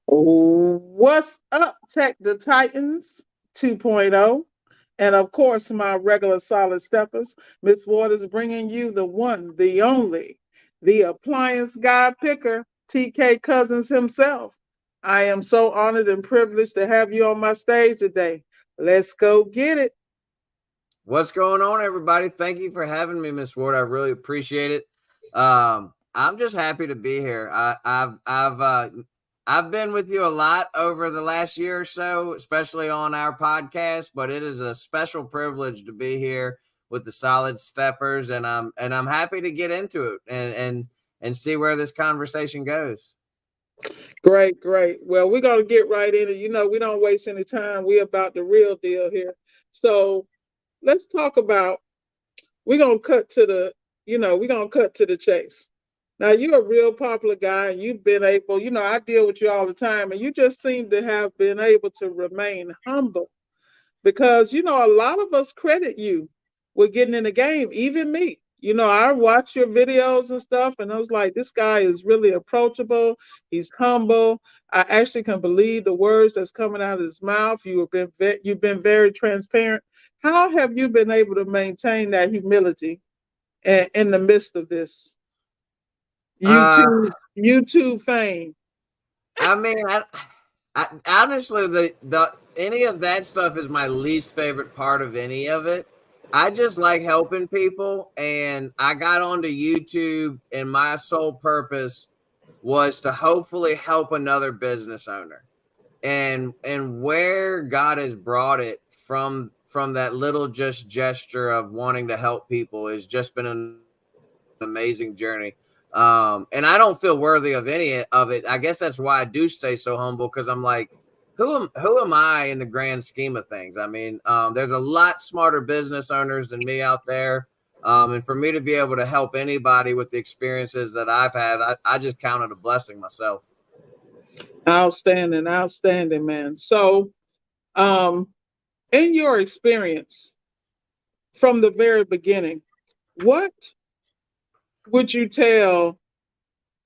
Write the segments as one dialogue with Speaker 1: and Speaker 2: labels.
Speaker 1: What's up, Tech the Titans 2.0? And of course, my regular solid steppers, Miss Waters bringing you the one, the only, the Appliance Guy Picker, TK Cousins himself. I am so honored and privileged to have you on my stage today. Let's go get it.
Speaker 2: What's going on, everybody? Thank you for having me, Miss Ward. I really appreciate it. I'm just happy to be here. I've been with you a lot over the last year or so, especially on our podcast. But it is a special privilege to be here with the Solid Steppers, and I'm happy to get into it and see where this conversation goes.
Speaker 1: Great, great. Well, we're going to get right in it. You know, we don't waste any time. We're about the real deal here. So let's talk about, we're going to cut to the, we're going to cut to the chase. Now, you're a real popular guy and you've been able, I deal with you all the time, and you just seem to have been able to remain humble because, a lot of us credit you with getting in the game, even me. I watch your videos and stuff, and I was like, this guy is really approachable. He's humble. I actually can believe the words that's coming out of his mouth. You've been very transparent. How have you been able to maintain that humility in the midst of this
Speaker 2: Uh,
Speaker 1: YouTube fame?
Speaker 2: I mean, I honestly, the any of that stuff is my least favorite part of any of it. I just like helping people, and I got onto YouTube, and my sole purpose was to hopefully help another business owner. And where God has brought it from that little just gesture of wanting to help people has just been an amazing journey. And I don't feel worthy of any of it. I guess that's why I do stay so humble, because I'm like, who am I in the grand scheme of things? I mean, there's a lot smarter business owners than me out there. And for me to be able to help anybody with the experiences that I've had, I just count it a blessing myself.
Speaker 1: Outstanding, outstanding, man. So, um, in your experience from the very beginning, what would you tell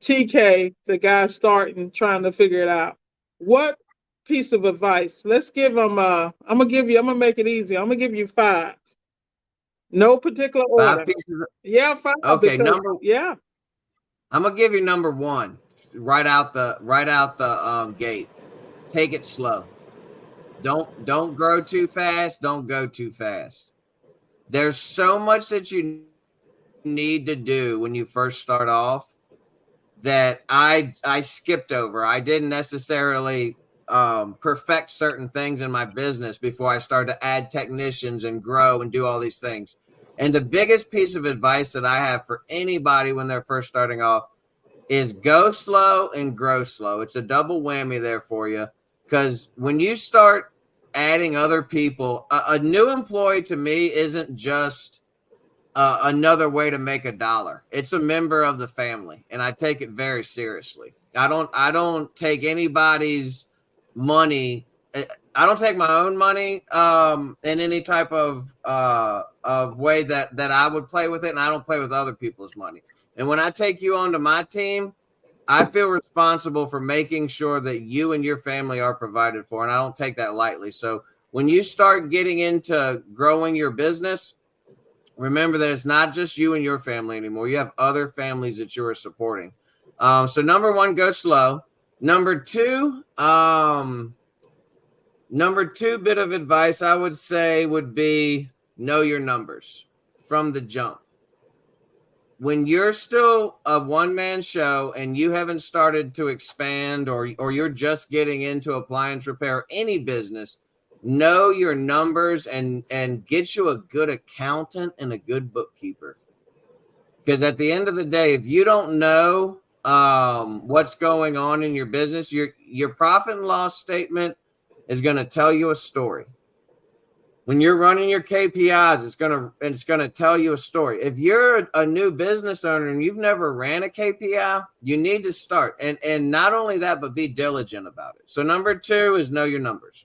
Speaker 1: TK, the guy starting, trying to figure it out? What piece of advice? Let's give him. I'm gonna make it easy. I'm gonna give you five. No particular
Speaker 2: Five
Speaker 1: order.
Speaker 2: pieces.
Speaker 1: Yeah, five
Speaker 2: Okay,
Speaker 1: because
Speaker 2: number.
Speaker 1: yeah.
Speaker 2: I'm gonna give you number one right out the gate. Take it slow. Don't grow too fast. Don't go too fast. There's so much that you need to do when you first start off that I skipped over. I didn't necessarily perfect certain things in my business before I started to add technicians and grow and do all these things. And the biggest piece of advice that I have for anybody when they're first starting off is go slow and grow slow. It's a double whammy there for you, because when you start adding other people, a new employee to me isn't just another way to make a dollar. It's a member of the family, and I take it very seriously. I don't take anybody's money. I don't take my own money in any type of way that I would play with it, and I don't play with other people's money. And when I take you onto my team, I feel responsible for making sure that you and your family are provided for, and I don't take that lightly. So when you start getting into growing your business, remember that it's not just you and your family anymore. You have other families that you are supporting. So number one, go slow. Number two, number two bit of advice I would say would be know your numbers from the jump. When you're still a one-man show and you haven't started to expand, or you're just getting into appliance repair, any business, know your numbers and get you a good accountant and a good bookkeeper. Because at the end of the day, if you don't know what's going on in your business, your profit and loss statement is going to tell you a story. When you're running your KPIs, it's gonna tell you a story. If you're a new business owner and you've never ran a KPI, you need to start. And not only that, but be diligent about it. So number two is know your numbers.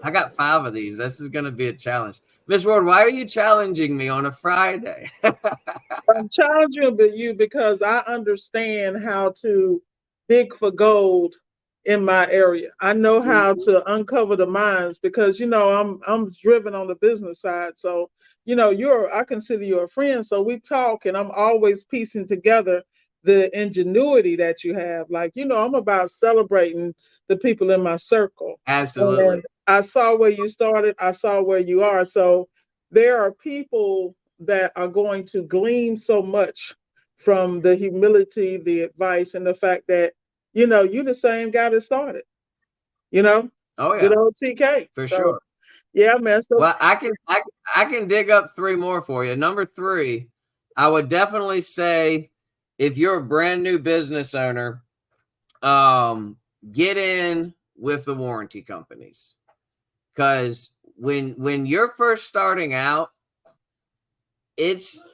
Speaker 2: I got five of these. This is gonna be a challenge. Miss Ward, why are you challenging me on a Friday?
Speaker 1: I'm challenging you because I understand how to dig for gold in my area. I know how
Speaker 2: Mhm.
Speaker 1: to uncover the mines because I'm driven on the business side. So I consider you a friend. So we talk, and I'm always piecing together the ingenuity that you have. Like I'm about celebrating the people in my circle, and
Speaker 2: Absolutely.
Speaker 1: I saw where you started. I saw where you are. So there are people that are going to glean so much from the humility, the advice, and the fact that you're the same guy that started, you know,
Speaker 2: Oh
Speaker 1: good
Speaker 2: yeah,
Speaker 1: old TK.
Speaker 2: for
Speaker 1: So,
Speaker 2: sure.
Speaker 1: yeah, man. So,
Speaker 2: Well, I can dig up three more for you. Number three, I would definitely say if you're a brand new business owner, um, get in with the warranty companies. Because when you're first starting out, it's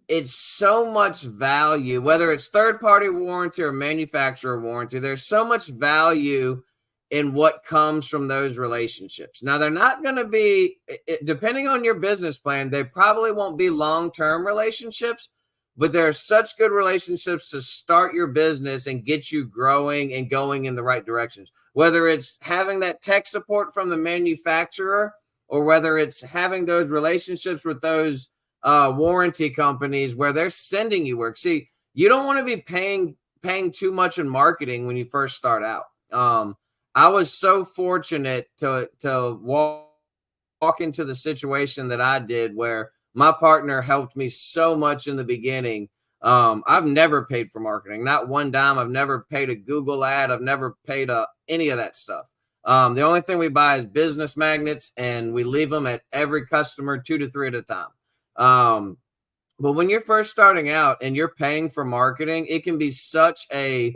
Speaker 2: it's so much value, whether it's third party warranty or manufacturer warranty. There's so much value in what comes from those relationships. Now, they're not going to be, depending on your business plan, they probably won't be long term relationships, but there are such good relationships to start your business and get you growing and going in the right directions. Whether it's having that tech support from the manufacturer, or whether it's having those relationships with those warranty companies where they're sending you work. See, you don't want to be paying too much in marketing when you first start out. I was so fortunate to walk into the situation that I did, where my partner helped me so much in the beginning. I've never paid for marketing, not one dime. I've never paid a Google ad. I've never paid any of that stuff. The only thing we buy is business magnets, and we leave them at every customer 2 to 3 at a time. But when you're first starting out and you're paying for marketing, it can be such a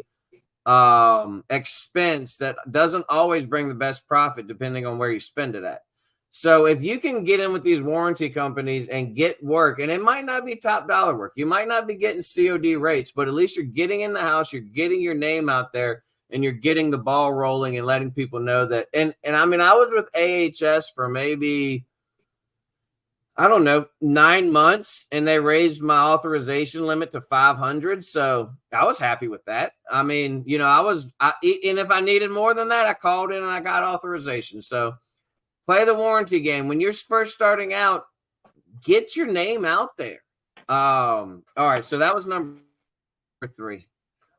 Speaker 2: expense that doesn't always bring the best profit depending on where you spend it at. So if you can get in with these warranty companies and get work, and it might not be top dollar work, you might not be getting COD rates, but at least you're getting in the house, you're getting your name out there, and you're getting the ball rolling and letting people know that. And I mean, I was with AHS for maybe, I don't know, 9 months, and they raised my authorization limit to 500. So I was happy with that. I mean, and if I needed more than that, I called in and I got authorization. So play the warranty game. When you're first starting out, get your name out there. All right. So that was number three.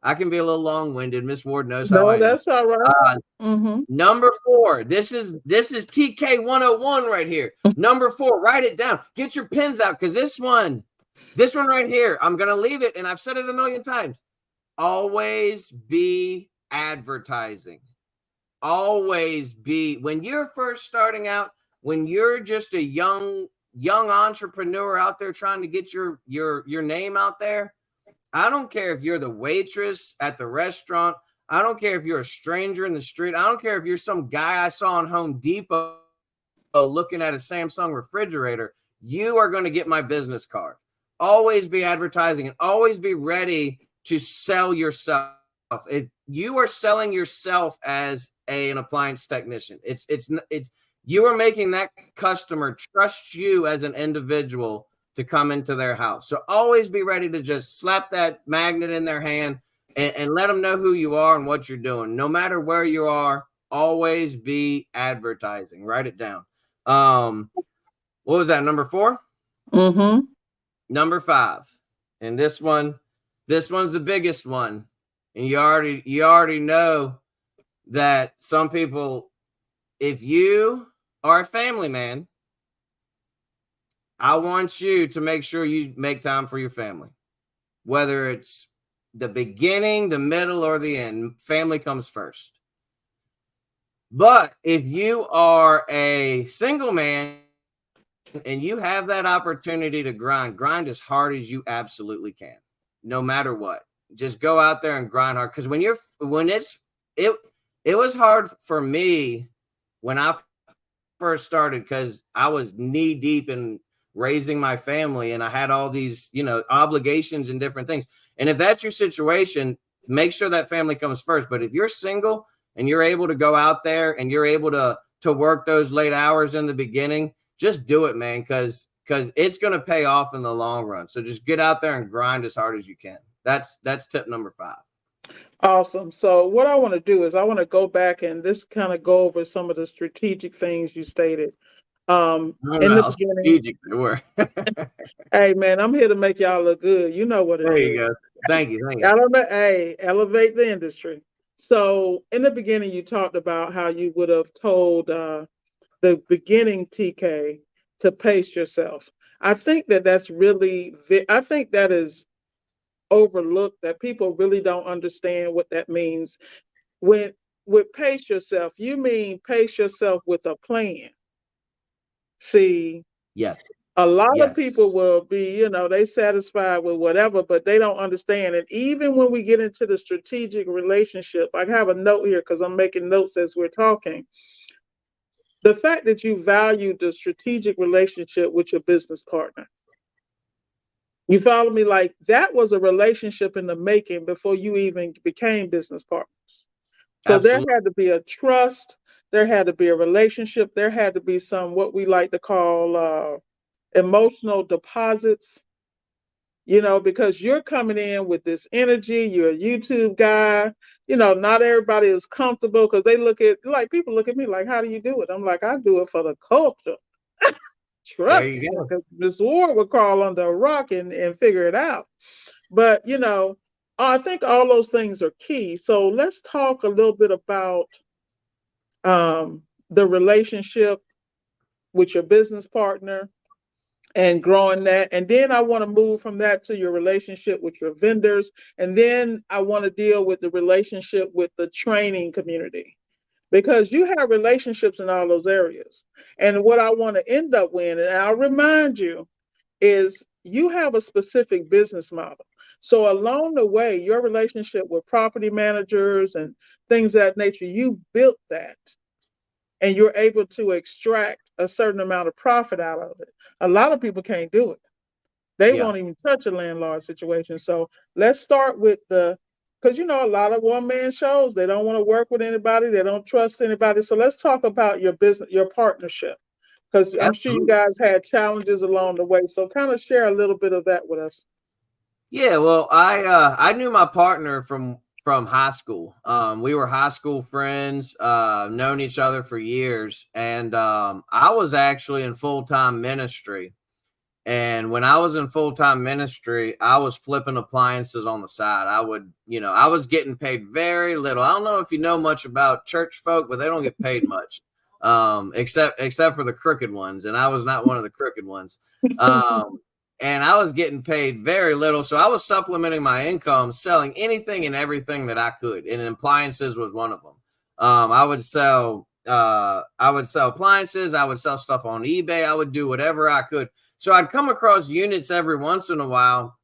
Speaker 2: I can be a little long winded. Miss Ward knows how
Speaker 1: no,
Speaker 2: I am.
Speaker 1: that's all right.
Speaker 2: Uh,
Speaker 1: Mm-hmm.
Speaker 2: Number four, this is TK 101 right here. Number four, write it down. Get your pens out, because this one right here, I'm gonna leave it, and I've said it a million times. Always be advertising. Always be, when you're first starting out, when you're just a young entrepreneur out there trying to get your name out there. I don't care if you're the waitress at the restaurant. I don't care if you're a stranger in the street. I don't care if you're some guy I saw in Home Depot looking at a Samsung refrigerator. You are going to get my business card. Always be advertising, and always be ready to sell yourself. If you are selling yourself as an appliance technician, it's you are making that customer trust you as an individual to come into their house. So always be ready to just slap that magnet in their hand and let them know who you are and what you're doing. No matter where you are, always be advertising. Write it down. What was that? Number four?
Speaker 1: Mm-hmm.
Speaker 2: Number five. And this one's the biggest one. And you already know that some people, if you are a family man, I want you to make sure you make time for your family. Whether it's the beginning, the middle, or the end, family comes first. But if you are a single man and you have that opportunity to grind as hard as you absolutely can, no matter what. Just go out there and grind hard. Because it was hard for me when I first started, because I was knee deep in raising my family, and I had all these, obligations and different things. And if that's your situation, make sure that family comes first. But if you're single and you're able to go out there and you're able to work those late hours in the beginning, just do it, man, because it's going to pay off in the long run. So just get out there and grind as hard as you can. That's tip number five.
Speaker 1: Awesome. So what I want to do is I want to go back and this kind of go over some of the strategic things you stated.
Speaker 2: I don't
Speaker 1: In
Speaker 2: know
Speaker 1: the
Speaker 2: how
Speaker 1: beginning,
Speaker 2: strategic they were.
Speaker 1: hey man, I'm here to make y'all look good. You know what it
Speaker 2: There you
Speaker 1: is.
Speaker 2: go. Thank you. Thank you.
Speaker 1: Elevate the industry. So in the beginning, you talked about how you would have told the beginning TK to pace yourself. I think that that's really, I think that is overlooked, that people really don't understand what that means. When with pace yourself, you mean pace yourself with a plan. See,
Speaker 2: Yes.
Speaker 1: a lot of people
Speaker 2: Yes.
Speaker 1: will be, they satisfied with whatever, but they don't understand. And even when we get into the strategic relationship, I have a note here because I'm making notes as we're talking. The fact that you value the strategic relationship with your business partner. You follow me? Like that was a relationship in the making before you even became business partners. So there
Speaker 2: Absolutely.
Speaker 1: had to be a trust, there had to be a relationship, there had to be some what we like to call emotional deposits, because you're coming in with this energy, you're a YouTube guy, not everybody is comfortable because they look at, like, people look at me like, how do you do it? I'm like, I do it for the culture.
Speaker 2: There
Speaker 1: Trust
Speaker 2: you
Speaker 1: me,
Speaker 2: go.
Speaker 1: because Miss Ward would crawl under a rock and figure it out. But, I think all those things are key. So let's talk a little bit about the relationship with your business partner and growing that. And then I want to move from that to your relationship with your vendors. And then I want to deal with the relationship with the training community because you have relationships in all those areas. And what I want to end up with, and I'll remind you, is you have a specific business model. So along the way, your relationship with property managers and things of that nature, you built that and you're able to extract a certain amount of profit out of it. A lot of people can't do it. They
Speaker 2: Yeah.
Speaker 1: won't even touch a landlord situation. So let's start with because a lot of one man shows, they don't want to work with anybody, they don't trust anybody. So let's talk about your business, your partnership, because I'm sure you
Speaker 2: Absolutely.
Speaker 1: guys had challenges along the way. So kind of share a little bit of that with us.
Speaker 2: Yeah, well, I knew my partner from high school. We were high school friends, known each other for years, and I was actually in full-time ministry. And when I was in full-time ministry, I was flipping appliances on the side. I was getting paid very little. I don't know if you know much about church folk, but they don't get paid much, except for the crooked ones. And I was not one of the crooked ones. Um, and I was getting paid very little. So I was supplementing my income, selling anything and everything that I could. And appliances was one of them. I would sell appliances. I would sell stuff on eBay. I would do whatever I could. So I'd come across units every once in a while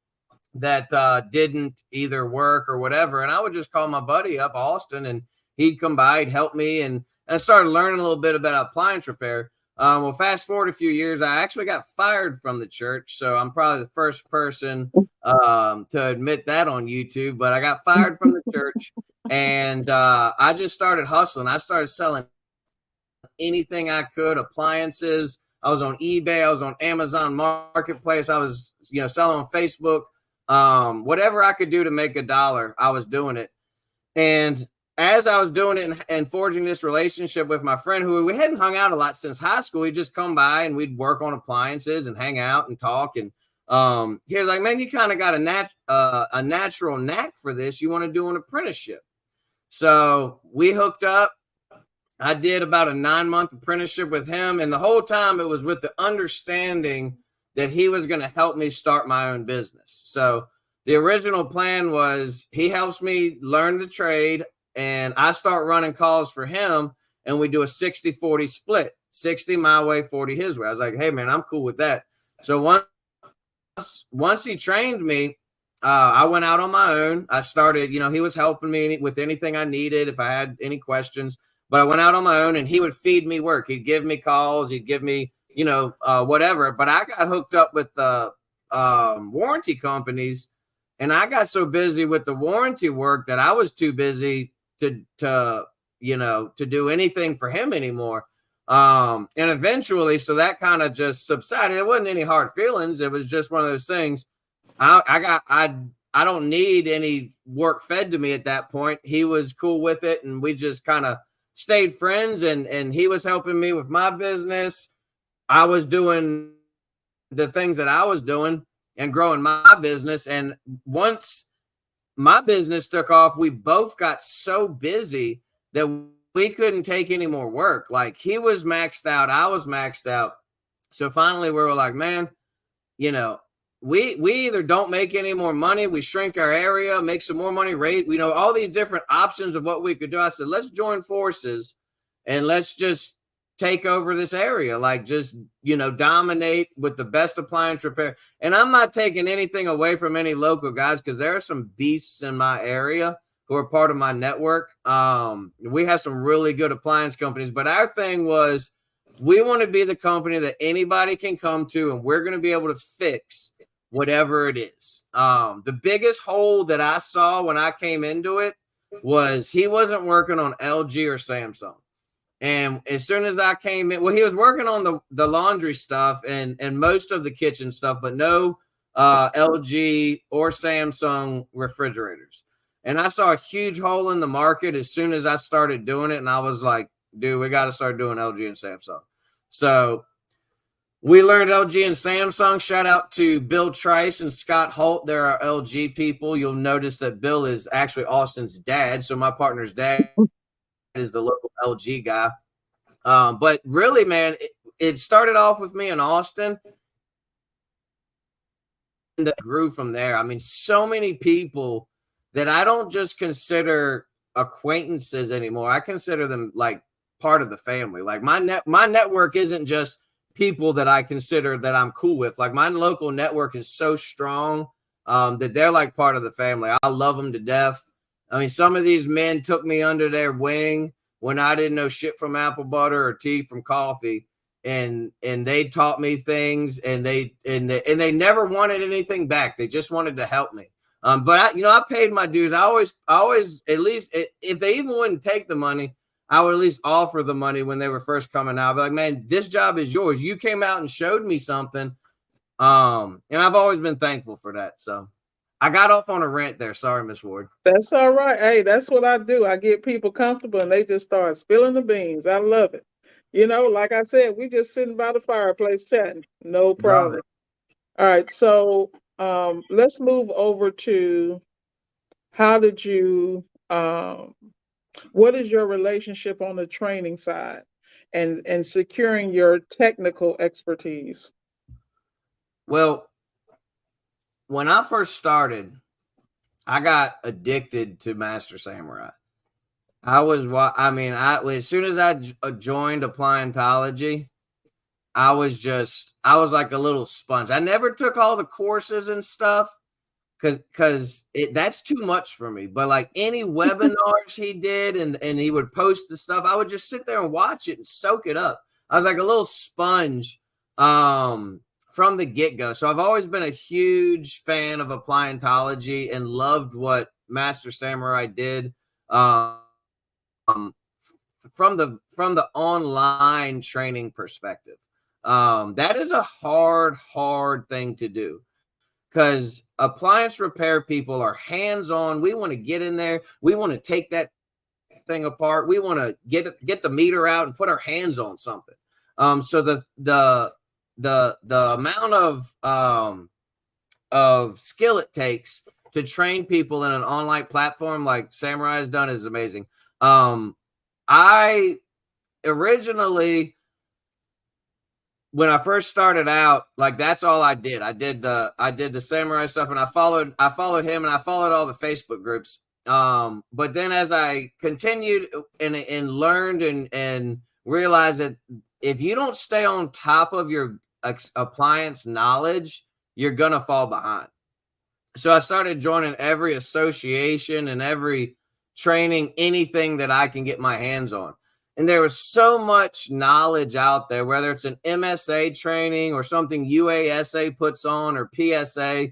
Speaker 2: that didn't either work or whatever. And I would just call my buddy up, Austin, and he'd come by, he'd help me. And I started learning a little bit about appliance repair. Well, fast forward a few years, I actually got fired from the church. So I'm probably the first person to admit that on YouTube. But I got fired from the church and I just started hustling. I started selling anything I could, appliances. I was on eBay. I was on Amazon Marketplace. I was, selling on Facebook. Whatever I could do to make a dollar, I was doing it. And as I was doing it and forging this relationship with my friend who we hadn't hung out a lot since high school, he'd just come by and we'd work on appliances and hang out and talk. And he was like, man, you kind of got a natural knack for this. You want to do an apprenticeship. So we hooked up. I did about a 9-month apprenticeship with him. And the whole time it was with the understanding that he was going to help me start my own business. So the original plan was he helps me learn the trade and I start running calls for him and we do a 60-40 split, 60 my way, 40 his way. I was like, hey man, I'm cool with that. So once he trained me, I went out on my own. I started, he was helping me with anything I needed if I had any questions. But I went out on my own and he would feed me work. He'd give me calls. He'd give me, whatever. But I got hooked up with the warranty companies and I got so busy with the warranty work that I was too busy to do anything for him anymore. And eventually, so that kind of just subsided. It wasn't any hard feelings. It was just one of those things. I I don't need any work fed to me at that point. He was cool with it, and we just kind of stayed friends, and he was helping me with my business. I was doing the things that I was doing and growing my business. And once my business took off, we both got so busy that we couldn't take any more work. Like, he was maxed out, I was maxed out. So finally we were like, man, you know, we either don't make any more money, we shrink our area, make some more money, rate, all these different options of what we could do. I said, let's join forces and let's just take over this area, like, just, dominate with the best appliance repair. And I'm not taking anything away from any local guys, because there are some beasts in my area who are part of my network. We have some really good appliance companies, but our thing was, we want to be the company that anybody can come to, and we're going to be able to fix whatever it is. The biggest hole that I saw when I came into it was he wasn't working on LG or Samsung. And as soon as I came in, well, he was working on the laundry stuff and most of the kitchen stuff, but no LG or Samsung refrigerators. And I saw a huge hole in the market as soon as I started doing it. And I was like, dude, we got to start doing LG and Samsung. So we learned LG and Samsung. Shout out to Bill Trice and Scott Holt. They're our LG people. You'll notice that Bill is actually Austin's dad. So my partner's dad is the local LG guy. But really, man, it started off with me in Austin, and that grew from there. I mean, so many people that I don't just consider acquaintances anymore. I consider them like part of the family. Like, my network isn't just people that I consider that I'm cool with. Like, my local network is so strong that they're like part of the family. I love them to death. I mean, some of these men took me under their wing when I didn't know shit from apple butter or tea from coffee, and they taught me things, and they never wanted anything back. They just wanted to help me. But I paid my dues. I always, at least if they even wouldn't take the money, I would at least offer the money when they were first coming out. I'd be like, man, this job is yours. You came out and showed me something. And I've always been thankful for that. So I got off on a rant there. Sorry, Miss Ward.
Speaker 1: That's all right. Hey, that's what I do. I get people comfortable and they just start spilling the beans. I love it. Like I said, we just sitting by the fireplace chatting. No
Speaker 2: Love
Speaker 1: problem.
Speaker 2: it.
Speaker 1: All right. So let's move over to, how did you what is your relationship on the training side and securing your technical expertise?
Speaker 2: Well, when I first started, I got addicted to Master Samurai. As soon as I joined Appliantology, I was like a little sponge. I never took all the courses and stuff because that's too much for me. But like any webinars he did and he would post the stuff, I would just sit there and watch it and soak it up. I was like a little sponge from the get-go. So I've always been a huge fan of Appliantology and loved what Master Samurai did. From the online training perspective, that is a hard thing to do, because appliance repair people are hands-on. We want to get in there. We want to take that thing apart. We want to get the meter out and put our hands on something. So the amount of skill it takes to train people in an online platform like Samurai has done is amazing. I originally, when I first started out, like, that's all I did. I did the Samurai stuff, and I followed him, and I followed all the Facebook groups. But then as I continued and learned and realized that if you don't stay on top of your appliance knowledge, you're gonna fall behind. So I started joining every association and every training, anything that I can get my hands on. And there was so much knowledge out there, whether it's an MSA training or something UASA puts on, or PSA.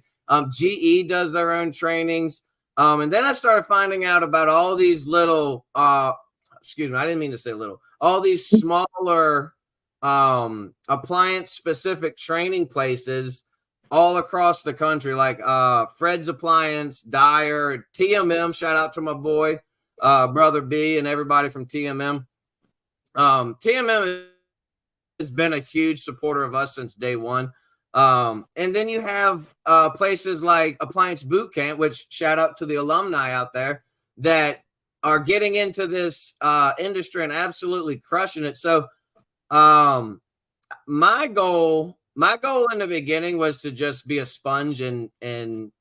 Speaker 2: GE does their own trainings. And then I started finding out about all these little, excuse me, I didn't mean to say little, all these smaller appliance specific training places all across the country, like Fred's Appliance, Dyer, TMM. Shout out to my boy, Brother B, and everybody from TMM. TMM has been a huge supporter of us since day one. And then you have places like Appliance Boot Camp, which shout out to the alumni out there that are getting into this industry and absolutely crushing it. So my goal in the beginning was to just be a sponge and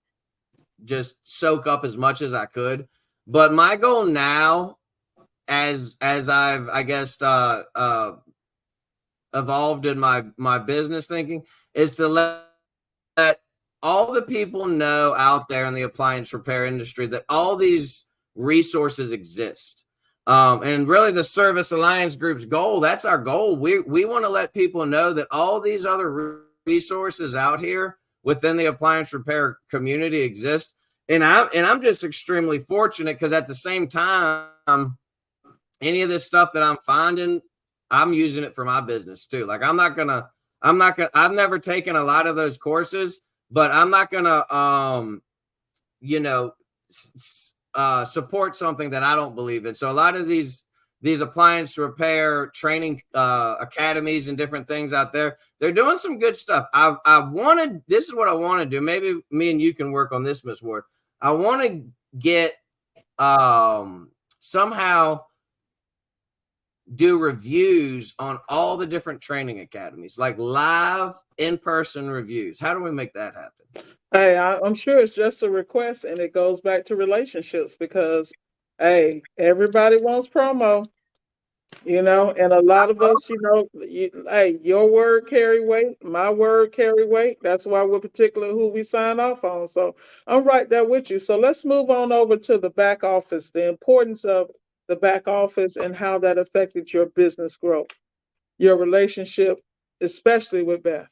Speaker 2: just soak up as much as I could. But my goal now, as I've, I guess, evolved in my business thinking, is to let all the people know out there in the appliance repair industry that all these resources exist. And really the Service Alliance Group's goal, that's our goal. We want to let people know that all these other resources out here within the appliance repair community exist. And I'm just extremely fortunate because at the same time, any of this stuff that I'm finding, I'm using it for my business too. Like I've never taken a lot of those courses, but I'm not gonna, support something that I don't believe in. So a lot of these appliance repair training academies and different things out there, they're doing some good stuff. This is what I want to do. Maybe me and you can work on this, Miss Ward. I want to get somehow do reviews on all the different training academies, like live in-person reviews. How do we make that happen?
Speaker 1: Hey, I'm sure it's just a request, and it goes back to relationships because, hey, everybody wants promo, and a lot of us, hey, your word carry weight, my word carry weight. That's why we're particular who we sign off on. So I'm right there with you. So let's move on over to the back office, the importance of the back office and how that affected your business growth, your relationship, especially with Beth.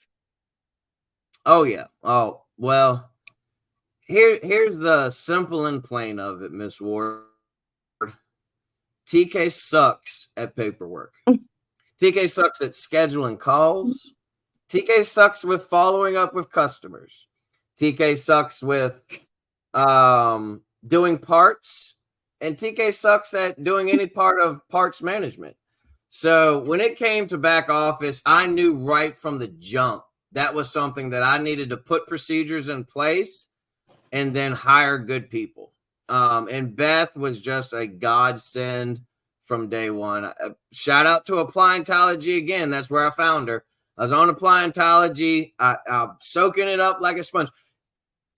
Speaker 2: Oh yeah. Oh well. Here's the simple and plain of it, Miss Ward. TK sucks at paperwork. TK sucks at scheduling calls. TK sucks with following up with customers. TK sucks with doing parts, and TK sucks at doing any part of parts management. So when it came to back office, I knew right from the jump that was something that I needed to put procedures in place and then hire good people. And Beth was just a godsend from day one. Shout out to Appliantology again. That's where I found her. I was on Appliantology. I'm soaking it up like a sponge.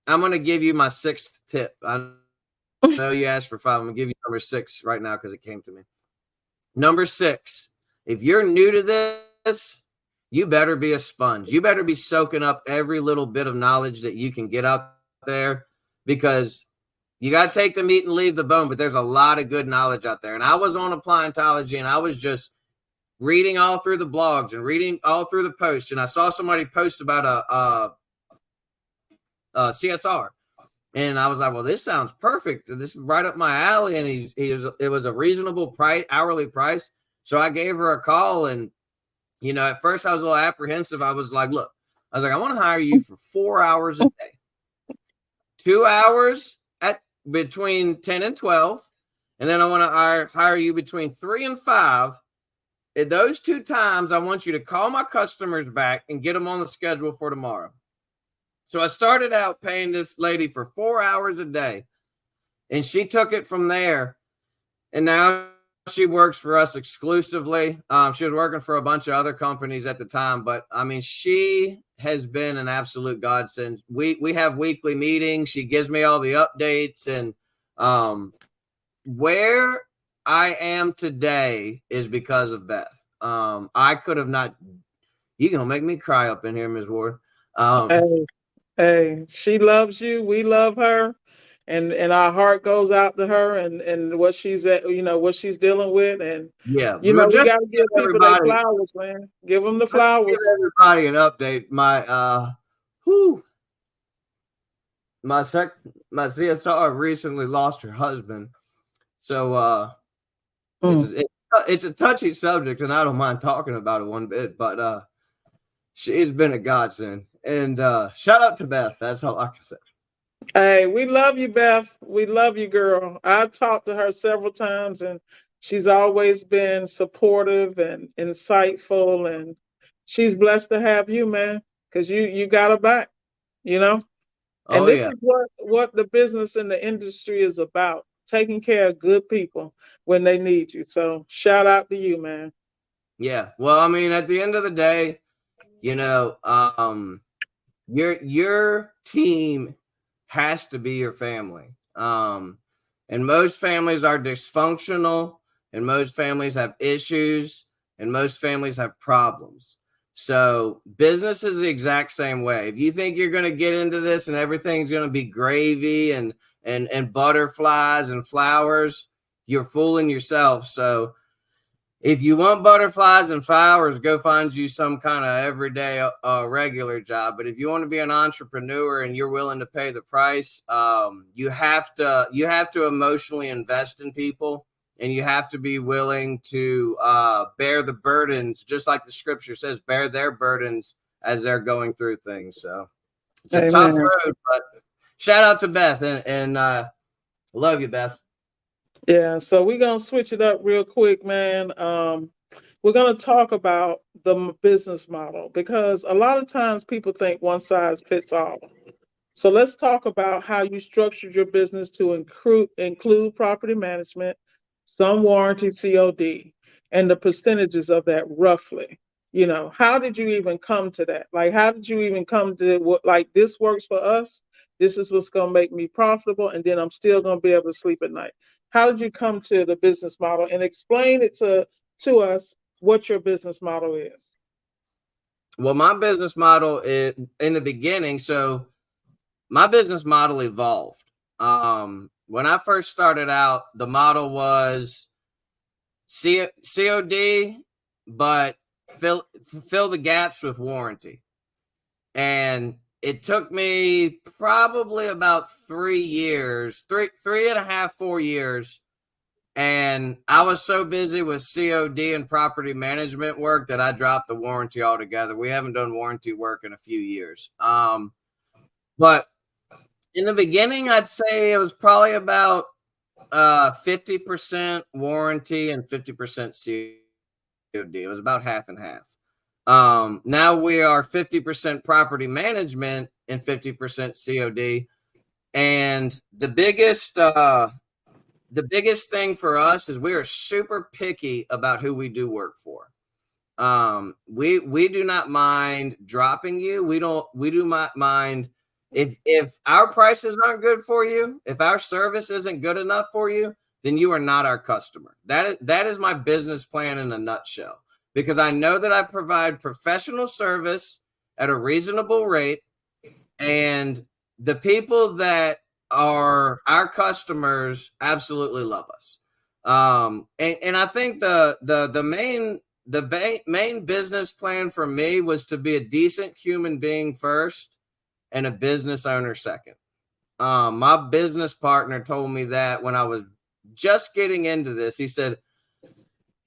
Speaker 2: I'm going to give you my sixth tip. I know you asked for 5. I'm going to give you number 6 right now because it came to me. Number 6, if you're new to this, you better be a sponge. You better be soaking up every little bit of knowledge that you can get out there, because you got to take the meat and leave the bone, but there's a lot of good knowledge out there. And I was on Appliantology, and I was just reading all through the blogs and reading all through the posts. And I saw somebody post about a CSR. And I was like, well, this sounds perfect. This is right up my alley. And it was a reasonable price, hourly price. So I gave her a call. And, at first I was a little apprehensive. I was like, look, I want to hire you for 4 hours a day, 2 hours at between 10 and 12. And then I want to hire you between 3 and 5. At those 2 times, I want you to call my customers back and get them on the schedule for tomorrow. So I started out paying this lady for 4 hours a day, and she took it from there. And now she works for us exclusively. She was working for a bunch of other companies at the time, but I mean, she has been an absolute godsend. We have weekly meetings. She gives me all the updates, and where I am today is because of Beth. I could have not. You're gonna make me cry up in here, Ms. Ward.
Speaker 1: Hey, she loves you. We love her, and our heart goes out to her and what she's at, what she's dealing with, and
Speaker 2: yeah,
Speaker 1: we
Speaker 2: just
Speaker 1: got to give people their flowers, man. Give them the flowers.
Speaker 2: Give everybody an update. My CSR recently lost her husband, so it's a touchy subject, and I don't mind talking about it one bit, but she's been a godsend. And shout out to Beth. That's all I can say.
Speaker 1: Hey, we love you, Beth. We love you, girl. I've talked to her several times, and she's always been supportive and insightful, and she's blessed to have you, man, because you got her back, you know. And
Speaker 2: Oh
Speaker 1: this
Speaker 2: yeah.
Speaker 1: is what the business and the industry is about: taking care of good people when they need you. So shout out to you, man.
Speaker 2: Yeah. Well, I mean, at the end of the day, you know, your team has to be your family. And most families are dysfunctional, and most families have issues, and most families have problems. So business is the exact same way. If you think you're going to get into this and everything's going to be gravy and butterflies and flowers, you're fooling yourself. So if you want butterflies and flowers, go find you some kind of everyday regular job. But if you want to be an entrepreneur and you're willing to pay the price, you have to emotionally invest in people, and you have to be willing to bear the burdens, just like the scripture says, bear their burdens as they're going through things. So it's a tough
Speaker 1: Amen.
Speaker 2: road, but shout out to Beth, and love you, Beth.
Speaker 1: Yeah, so we're gonna switch it up real quick, man. We're gonna talk about the business model because a lot of times people think one size fits all. So let's talk about how you structured your business to include property management, some warranty COD, and the percentages of that roughly. How did you even come to that? Like, how did you even come to what, like, this works for us? This is what's going to make me profitable, and then I'm still going to be able to sleep at night. How did you come to the business model and explain it to us what your business model is?
Speaker 2: Well, my business model is in the beginning. So my business model evolved. When I first started out, the model was COD, but fill the gaps with warranty. And it took me probably about 3 years, three and a half, 4 years. And I was so busy with COD and property management work that I dropped the warranty altogether. We haven't done warranty work in a few years. But in the beginning, I'd say it was probably about 50% warranty and 50% COD. It was about half and half. Now we are 50% property management and 50% COD. And the biggest thing for us is we are super picky about who we do work for. We do not mind dropping you. We do not mind if our prices aren't good for you, if our service isn't good enough for you, then you are not our customer. That is my business plan in a nutshell, because I know that I provide professional service at a reasonable rate, and the people that are our customers absolutely love us. And I think the main business plan for me was to be a decent human being first and a business owner second. My business partner told me that when I was just getting into this. He said,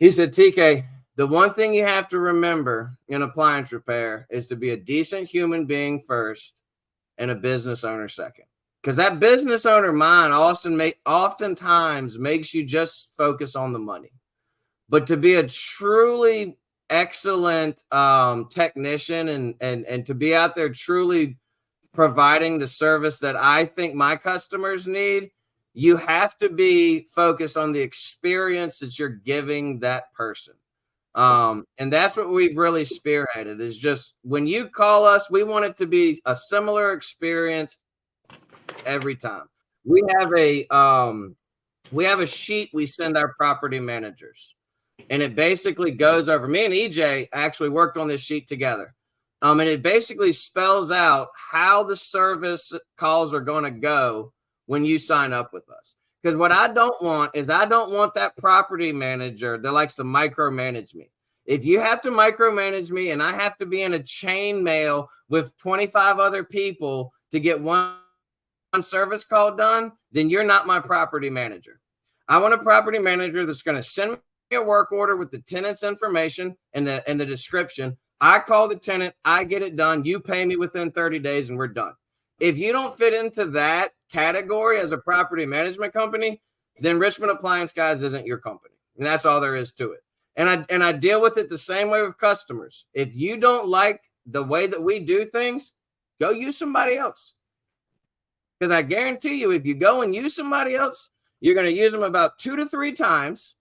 Speaker 2: TK, the one thing you have to remember in appliance repair is to be a decent human being first and a business owner second. Because that business owner mind oftentimes makes you just focus on the money. But to be a truly excellent technician and to be out there truly providing the service that I think my customers need, you have to be focused on the experience that you're giving that person. And that's what we've really spearheaded, is just when you call us, we want it to be a similar experience every time. We have a sheet we send our property managers, and it basically goes over. Me and EJ actually worked on this sheet together. And it basically spells out how the service calls are going to go when you sign up with us. Because what I don't want is I don't want that property manager that likes to micromanage me. If you have to micromanage me and I have to be in a chain mail with 25 other people to get one service call done, then you're not my property manager. I want a property manager that's going to send me a work order with the tenant's information and the description. I call the tenant, I get it done. You pay me within 30 days and we're done. If you don't fit into that category as a property management company, then Richmond Appliance Guys isn't your company. And that's all there is to it. And I deal with it the same way with customers. If you don't like the way that we do things, go use somebody else. Because I guarantee you, if you go and use somebody else, you're going to use them about 2 to 3 times.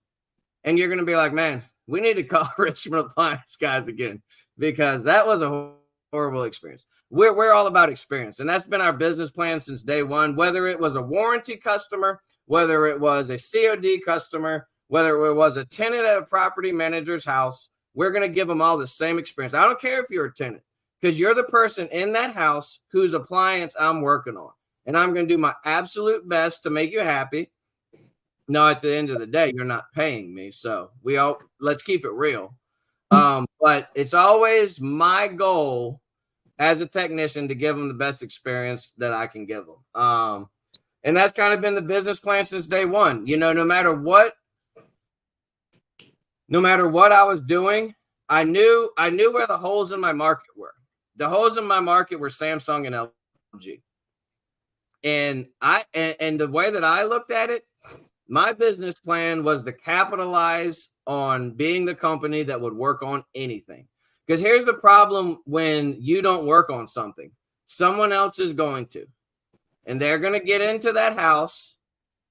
Speaker 2: And you're going to be like, man, we need to call Richmond Appliance Guys again, because that was a horrible experience. We're all about experience. And that's been our business plan since day one, whether it was a warranty customer, whether it was a COD customer, whether it was a tenant at a property manager's house, we're going to give them all the same experience. I don't care if you're a tenant, because you're the person in that house whose appliance I'm working on. And I'm going to do my absolute best to make you happy. No, at the end of the day, you're not paying me. So let's keep it real. But it's always my goal as a technician to give them the best experience that I can give them. And that's kind of been the business plan since day one. You know, no matter what I was doing, I knew where the holes in my market were. The holes in my market were Samsung and LG. And the way that I looked at it, my business plan was to capitalize on being the company that would work on anything. Because here's the problem: when you don't work on something, someone else is going to. And they're going to get into that house.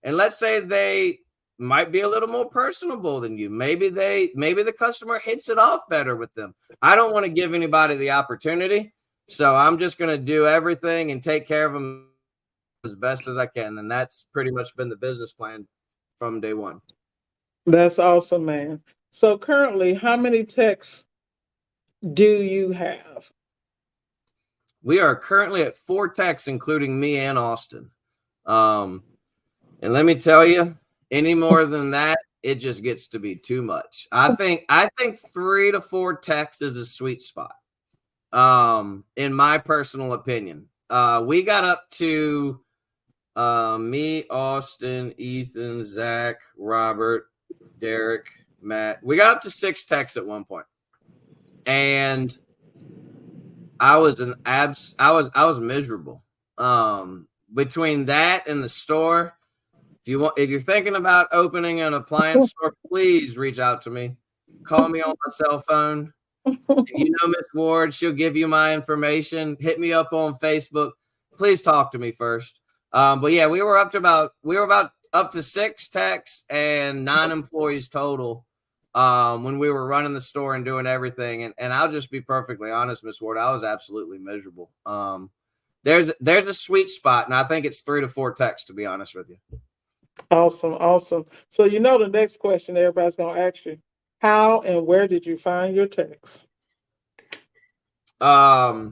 Speaker 2: And let's say they might be a little more personable than you. Maybe the customer hits it off better with them. I don't want to give anybody the opportunity. So I'm just going to do everything and take care of them as best as I can. And that's pretty much been the business plan from day one.
Speaker 1: That's awesome, man. So currently, how many techs do you have?
Speaker 2: We are currently at 4 techs, including me and Austin. And let me tell you, any more than that, it just gets to be too much. I think 3 to 4 techs is a sweet spot. In my personal opinion. We got up to me, Austin, Ethan, Zach, Robert, Derek, Matt. We got up to 6 techs at one point. And I was miserable. Between that and the store, if you're thinking about opening an appliance store, please reach out to me. Call me on my cell phone. If you know Miss Ward, she'll give you my information. Hit me up on Facebook. Please talk to me first. But yeah, we were about up to 6 techs and 9 employees total when we were running the store and doing everything. And I'll just be perfectly honest, Miss Ward, I was absolutely miserable. There's a sweet spot, and I think it's 3 to 4 techs, to be honest with you.
Speaker 1: Awesome. So the next question everybody's going to ask you: how and where did you find your techs?
Speaker 2: So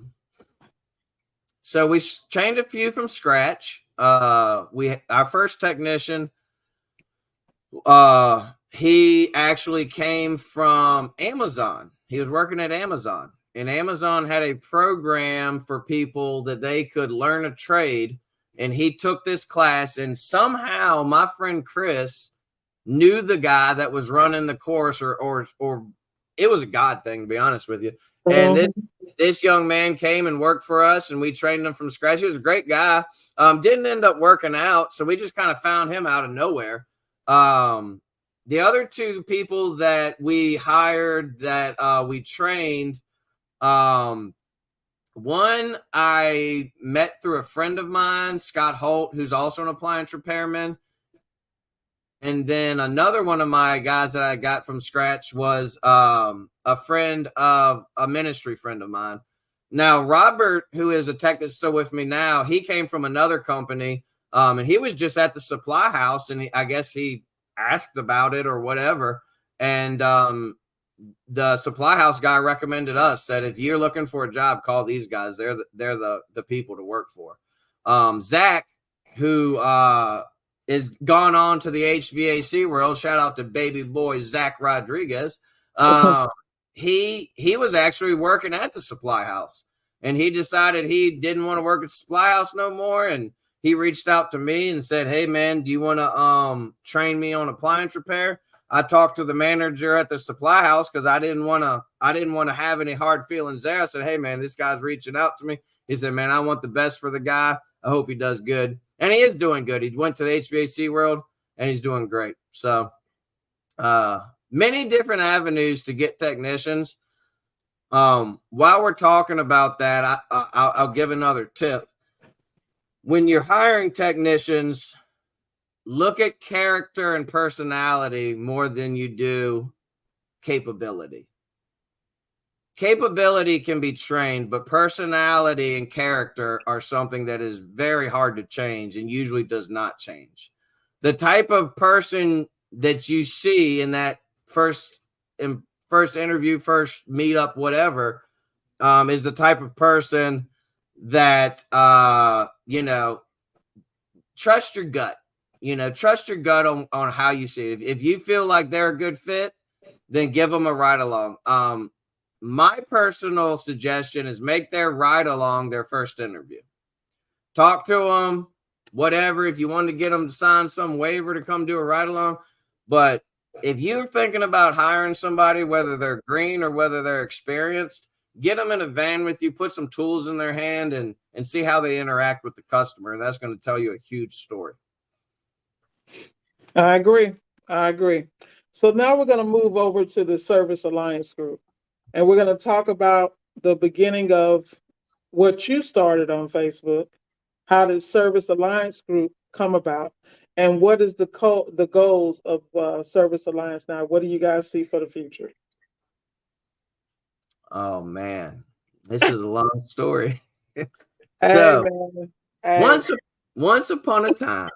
Speaker 2: we trained a few from scratch. Our first technician, he actually came from Amazon. He was working at Amazon, and Amazon had a program for people that they could learn a trade. And he took this class, and somehow my friend Chris knew the guy that was running the course, or it was a God thing, to be honest with you. And this young man came and worked for us, and we trained him from scratch. He was a great guy. Didn't end up working out, so we just kind of found him out of nowhere. The other 2 people that we hired that we trained, one I met through a friend of mine, Scott Holt, who's also an appliance repairman. And then another one of my guys that I got from scratch was a friend of a ministry friend of mine. Now, Robert, who is a tech that's still with me now, he came from another company, and he was just at the supply house, and I guess he asked about it or whatever. And the supply house guy recommended us, said, if you're looking for a job, call these guys. They're the people to work for. Zach, who is gone on to the HVAC world. Shout out to baby boy Zach Rodriguez. He was actually working at the supply house, and he decided he didn't want to work at the supply house no more. And he reached out to me and said, hey man, do you want to train me on appliance repair? I talked to the manager at the supply house because I didn't want to have any hard feelings there. I said, hey man, this guy's reaching out to me. He said, man, I want the best for the guy. I hope he does good. And he is doing good. He went to the HVAC world and he's doing great. So many different avenues to get technicians. While we're talking about that, I'll give another tip. When you're hiring technicians, look at character and personality more than you do capability. Capability can be trained, but personality and character are something that is very hard to change and usually does not change. The type of person that you see in that first interview, first meetup, whatever, is the type of person that, trust your gut. Trust your gut on how you see it. If you feel like they're a good fit, then give them a ride along. My personal suggestion is make their ride along their first interview. Talk to them, whatever. If you want to get them to sign some waiver to come do a ride along. But if you're thinking about hiring somebody, whether they're green or whether they're experienced, get them in a van with you, put some tools in their hand and see how they interact with the customer. And that's going to tell you a huge story.
Speaker 1: I agree. So now we're going to move over to the Service Alliance Group. And we're going to talk about the beginning of what you started on Facebook. How did Service Alliance Group come about? And what is the goals of Service Alliance now? What do you guys see for the future?
Speaker 2: Oh, man. This is a long story.
Speaker 1: Hey,
Speaker 2: once upon a time,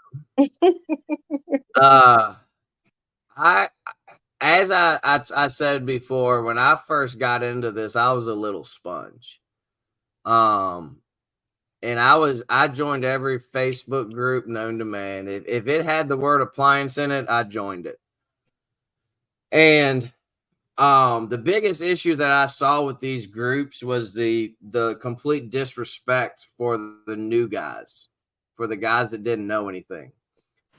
Speaker 2: I said before, when I first got into this, I was a little sponge. And I joined every Facebook group known to man. If it had the word appliance in it, I joined it. And the biggest issue that I saw with these groups was the complete disrespect for the new guys, for the guys that didn't know anything.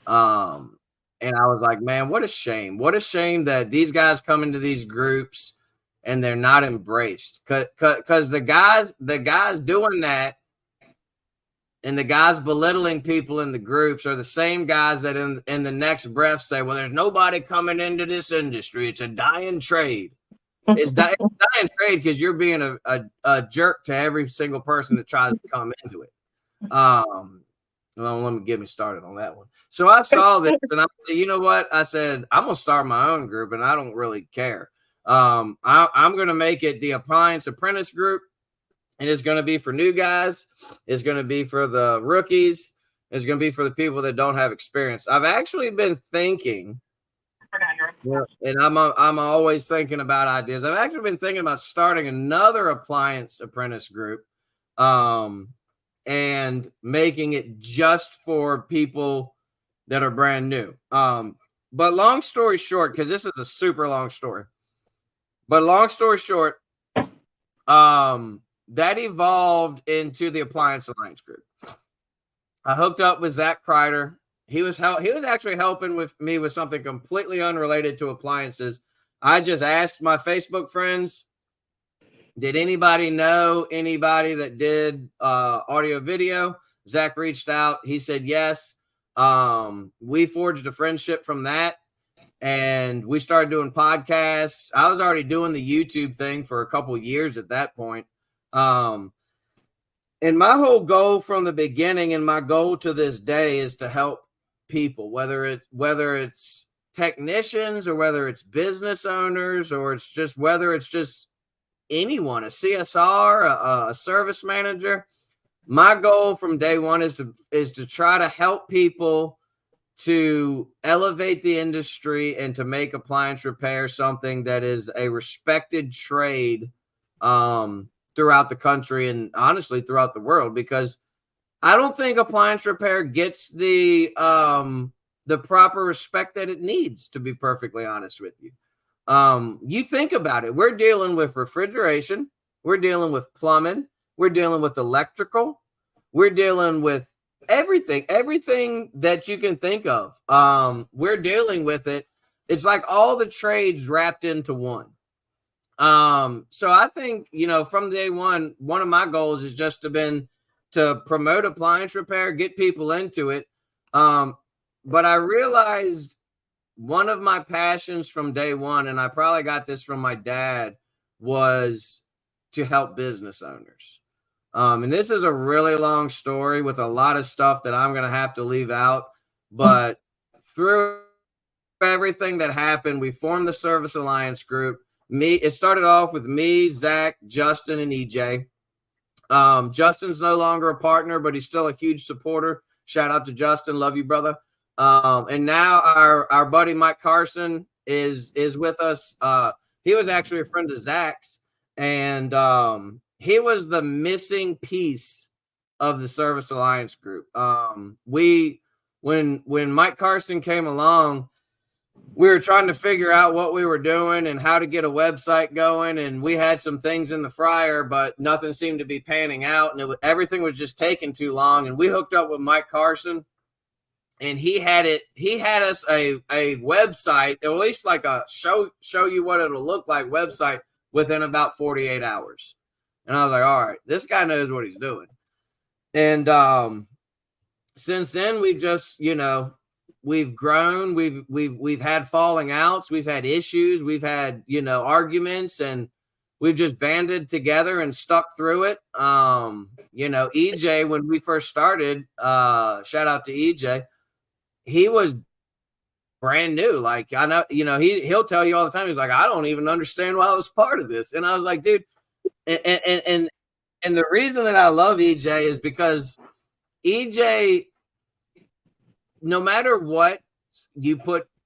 Speaker 2: And I was like, man, what a shame. What a shame that these guys come into these groups and they're not embraced. Because the guys doing that and the guys belittling people in the groups are the same guys that in the next breath say, well, there's nobody coming into this industry. It's a dying trade. It's dying trade because you're being a jerk to every single person that tries to come into it. Well, let me get me started on that one. So I saw this and I said, you know what? I said, I'm going to start my own group and I don't really care. I'm going to make it the Appliance Apprentice Group. And it's going to be for new guys. It's going to be for the rookies. It's going to be for the people that don't have experience. I've actually been thinking, and I'm always thinking about ideas. I've actually been thinking about starting another Appliance Apprentice Group. And making it just for people that are brand new. But long story short, because this is a super long story, but long story short, that evolved into the Appliance Alliance Group. I hooked up with Zach Kreider. He was actually helping with me with something completely unrelated to appliances. I just asked my Facebook friends, did anybody know anybody that did audio video? Zach reached out. He said yes. We forged a friendship from that, and we started doing podcasts. I was already doing the YouTube thing for a couple of years at that point. And my whole goal from the beginning and my goal to this day is to help people, whether it's technicians or whether it's business owners or whether it's just anyone, a CSR, a service manager. My goal from day one is to try to help people to elevate the industry and to make appliance repair something that is a respected trade throughout the country and honestly throughout the world, because I don't think appliance repair gets the proper respect that it needs, to be perfectly honest with you. You think about it. We're dealing with refrigeration. We're dealing with plumbing. We're dealing with electrical. We're dealing with everything that you can think of. We're dealing with it. it's like all the trades wrapped into one. So I think, from day one of my goals is just to promote appliance repair, get people into it. But I realized one of my passions from day one, and I probably got this from my dad, was to help business owners. And this is a really long story with a lot of stuff that I'm going to have to leave out. But through everything that happened, we formed the Service Alliance Group. It started off with me, Zach, Justin, and EJ. Justin's no longer a partner, but he's still a huge supporter. Shout out to Justin. Love you, brother. And now our buddy Mike Carson is with us. He was actually a friend of Zach's, and he was the missing piece of the Service Alliance Group. When Mike Carson came along, we were trying to figure out what we were doing and how to get a website going. And we had some things in the fryer, but nothing seemed to be panning out. And everything was just taking too long. And we hooked up with Mike Carson, and he had us a website, or at least like a show you what it'll look like website within about 48 hours. And I was like, all right, this guy knows what he's doing. And since then, we've just, we've grown, we've had falling outs, we've had issues, we've had, arguments, and we've just banded together and stuck through it. EJ, when we first started, shout out to EJ, he was brand new. Like, I know, he'll tell you all the time, he's like, I don't even understand why I was part of this. And I was like, dude, and the reason that I love EJ is because EJ, no matter what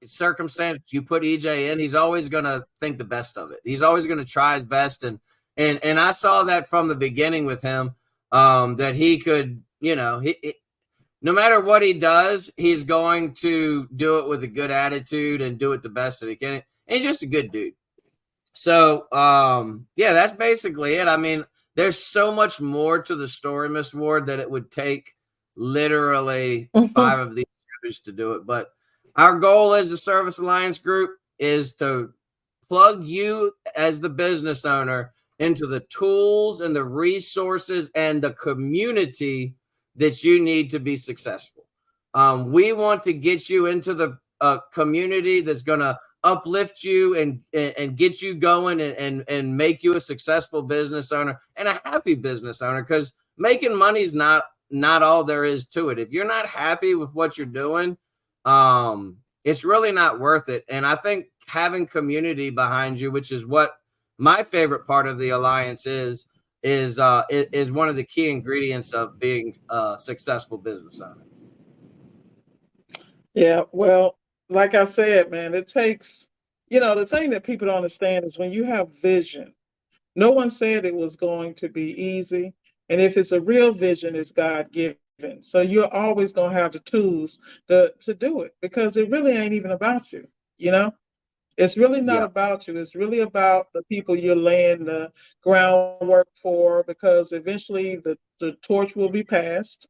Speaker 2: circumstance you put EJ in, he's always going to think the best of it. He's always going to try his best. And I saw that from the beginning with him, that he could, no matter what he does, he's going to do it with a good attitude and do it the best that he can. And he's just a good dude. So, yeah, that's basically it. I mean, there's so much more to the story, Miss Ward, that it would take literally 5 of these shows to do it. But our goal as the Service Alliance Group is to plug you as the business owner into the tools and the resources and the community that you need to be successful. We want to get you into the community that's going to uplift you and get you going and make you a successful business owner and a happy business owner, because making money is not all there is to it. If you're not happy with what you're doing, it's really not worth it. And I think having community behind you, which is what my favorite part of the Alliance is one of the key ingredients of being a successful business owner.
Speaker 1: Yeah, well, like I said, man, it takes, the thing that people don't understand is when you have vision, no one said it was going to be easy. And if it's a real vision, it's God given. So you're always going to have the tools to do it, because it really ain't even about you, It's really not about you. It's really about the people you're laying the groundwork for, because eventually the torch will be passed.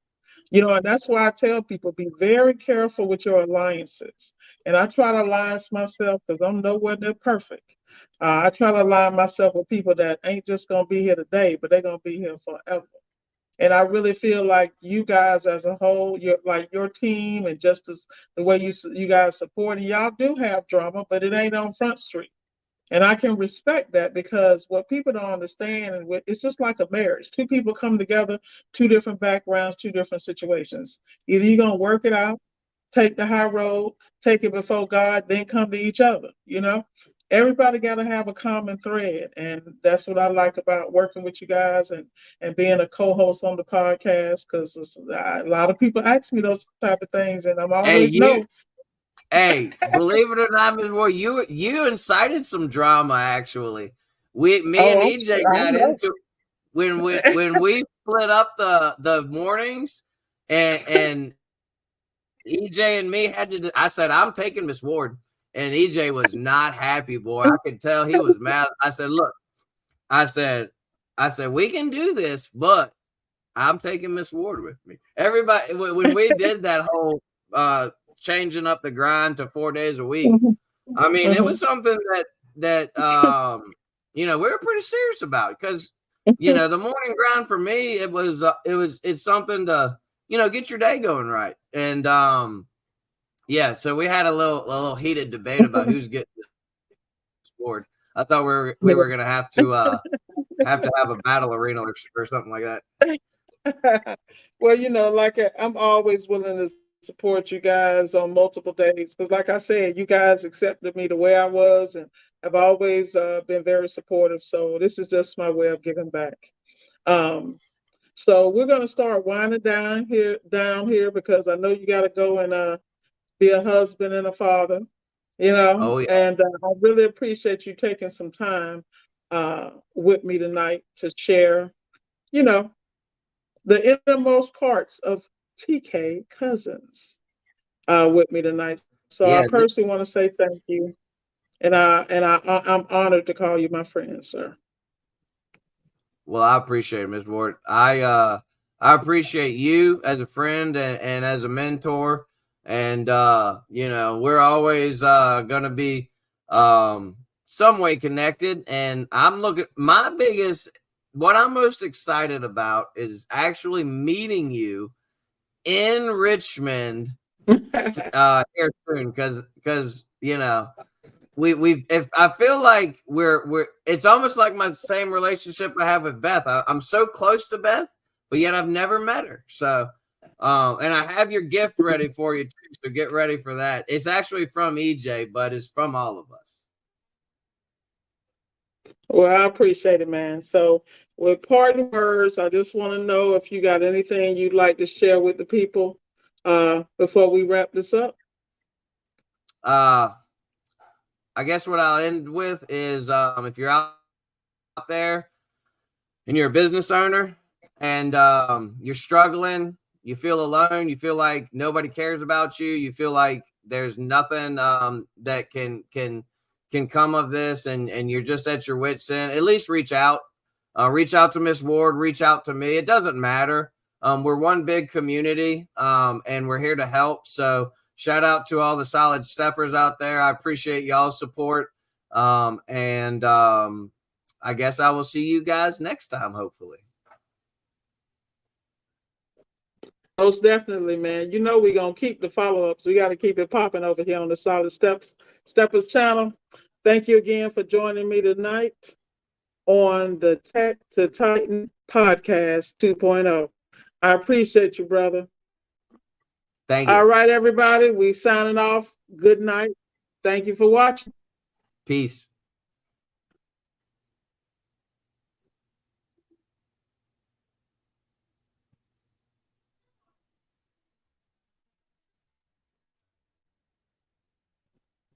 Speaker 1: And that's why I tell people, be very careful with your alliances. And I try to align myself, because I'm nowhere near perfect. I try to align myself with people that ain't just going to be here today, but they're going to be here forever. And I really feel like you guys as a whole, your team, and just as the way you guys support, y'all do have drama, but it ain't on Front Street. And I can respect that, because what people don't understand, and it's just like a marriage. 2 people come together, 2 different backgrounds, 2 different situations. Either you're going to work it out, take the high road, take it before God, then come to each other. Everybody got to have a common thread. And that's what I like about working with you guys and being a co-host on the podcast, because a lot of people ask me those type of things, and I'm always no.
Speaker 2: Hey, believe it or not, Ms. Ward, you incited some drama. Actually, me and EJ got into when we split up the mornings, and EJ and me had to. I said, I'm taking Miss Ward, and EJ was not happy. Boy, I could tell he was mad. I said, look, I said we can do this, but I'm taking Miss Ward with me. Everybody, when we did that whole changing up the grind to 4 days a week, I mean, it
Speaker 1: Uh-huh.
Speaker 2: was something that we were pretty serious about because the morning grind for me it's something to get your day going right. And yeah, so we had a little heated debate about who's getting this board. I thought we were gonna have a battle arena or something like that.
Speaker 1: Well, I'm always willing to support you guys on multiple days because, like I said, you guys accepted me the way I was, and have always been very supportive. So this is just my way of giving back. Um, so we're gonna start winding down here because I know you got to go and be a husband and a father,
Speaker 2: Oh yeah,
Speaker 1: and I really appreciate you taking some time with me tonight to share, you know, the innermost parts of TK Cousins with me tonight. So I
Speaker 2: yeah.
Speaker 1: personally want to say thank you, I'm honored to call you my friend, sir.
Speaker 2: Well, I appreciate it, Miss Ward. I appreciate you as a friend and as a mentor. And we're always gonna be some way connected. And I'm looking my biggest what I'm most excited about is actually meeting you in Richmond here soon because we if I feel like we're it's almost like my same relationship I have with Beth. I'm so close to Beth, but yet I've never met her. So and I have your gift ready for you too, so get ready for that. It's actually from EJ, but it's from all of us.
Speaker 1: Well, I appreciate it, man. So, with parting words, I just want to know if you got anything you'd like to share with the people before we wrap this up.
Speaker 2: uh I guess what I'll end with is if you're out there and you're a business owner and you're struggling, you feel alone, you feel like nobody cares about you, you feel like there's nothing that can come of this, and you're just at your wits' end, at least reach out to Miss Ward, reach out to me. It doesn't matter. We're one big community, and we're here to help. So shout out to all the solid steppers out there. I appreciate y'all's support. And I guess I will see you guys next time, hopefully.
Speaker 1: Most definitely, man. We're gonna keep the follow-ups. We got to keep it popping over here on the Solid Steppers channel. Thank you again for joining me tonight on the Tech to Titan podcast 2.0. I appreciate you, brother.
Speaker 2: Thank
Speaker 1: All
Speaker 2: you.
Speaker 1: right, everybody, we signing off. Good night. Thank you for watching.
Speaker 2: Peace.